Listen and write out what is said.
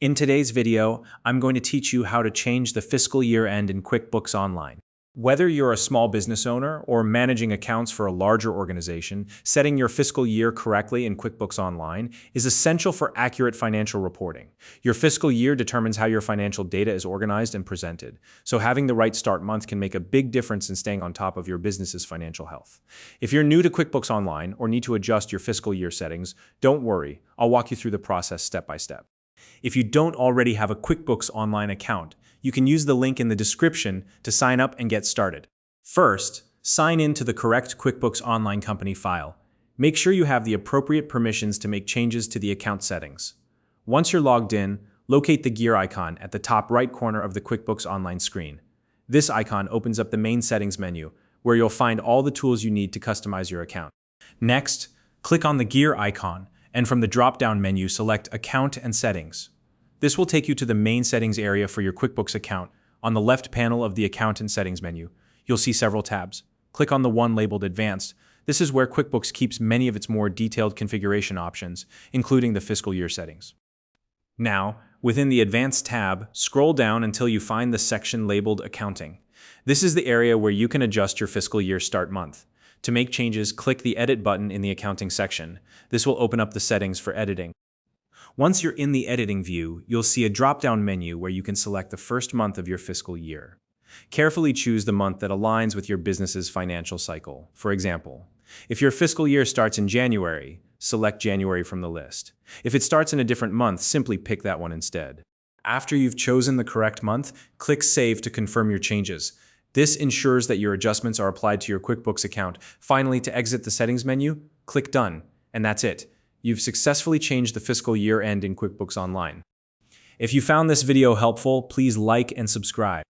In today's video, I'm going to teach you how to change the fiscal year end in QuickBooks Online. Whether you're a small business owner or managing accounts for a larger organization, setting your fiscal year correctly in QuickBooks Online is essential for accurate financial reporting. Your fiscal year determines how your financial data is organized and presented, so having the right start month can make a big difference in staying on top of your business's financial health. If you're new to QuickBooks Online or need to adjust your fiscal year settings, don't worry, I'll walk you through the process step by step. If you don't already have a QuickBooks Online account, you can use the link in the description to sign up and get started. First, sign in to the correct QuickBooks Online company file. Make sure you have the appropriate permissions to make changes to the account settings. Once you're logged in, locate the gear icon at the top right corner of the QuickBooks Online screen. This icon opens up the main settings menu, where you'll find all the tools you need to customize your account. Next, click on the gear icon, and from the drop-down menu, select Account and Settings. This will take you to the main settings area for your QuickBooks account. On the left panel of the Account and Settings menu, you'll see several tabs. Click on the one labeled Advanced. This is where QuickBooks keeps many of its more detailed configuration options, including the fiscal year settings. Now, within the Advanced tab, scroll down until you find the section labeled Accounting. This is the area where you can adjust your fiscal year start month. To make changes, click the Edit button in the Accounting section. This will open up the settings for editing. Once you're in the editing view, you'll see a drop-down menu where you can select the first month of your fiscal year. Carefully choose the month that aligns with your business's financial cycle. For example, if your fiscal year starts in January, select January from the list. If it starts in a different month, simply pick that one instead. After you've chosen the correct month, click Save to confirm your changes. This ensures that your adjustments are applied to your QuickBooks account. Finally, to exit the settings menu, click Done, and that's it. You've successfully changed the fiscal year end in QuickBooks Online. If you found this video helpful, please like and subscribe.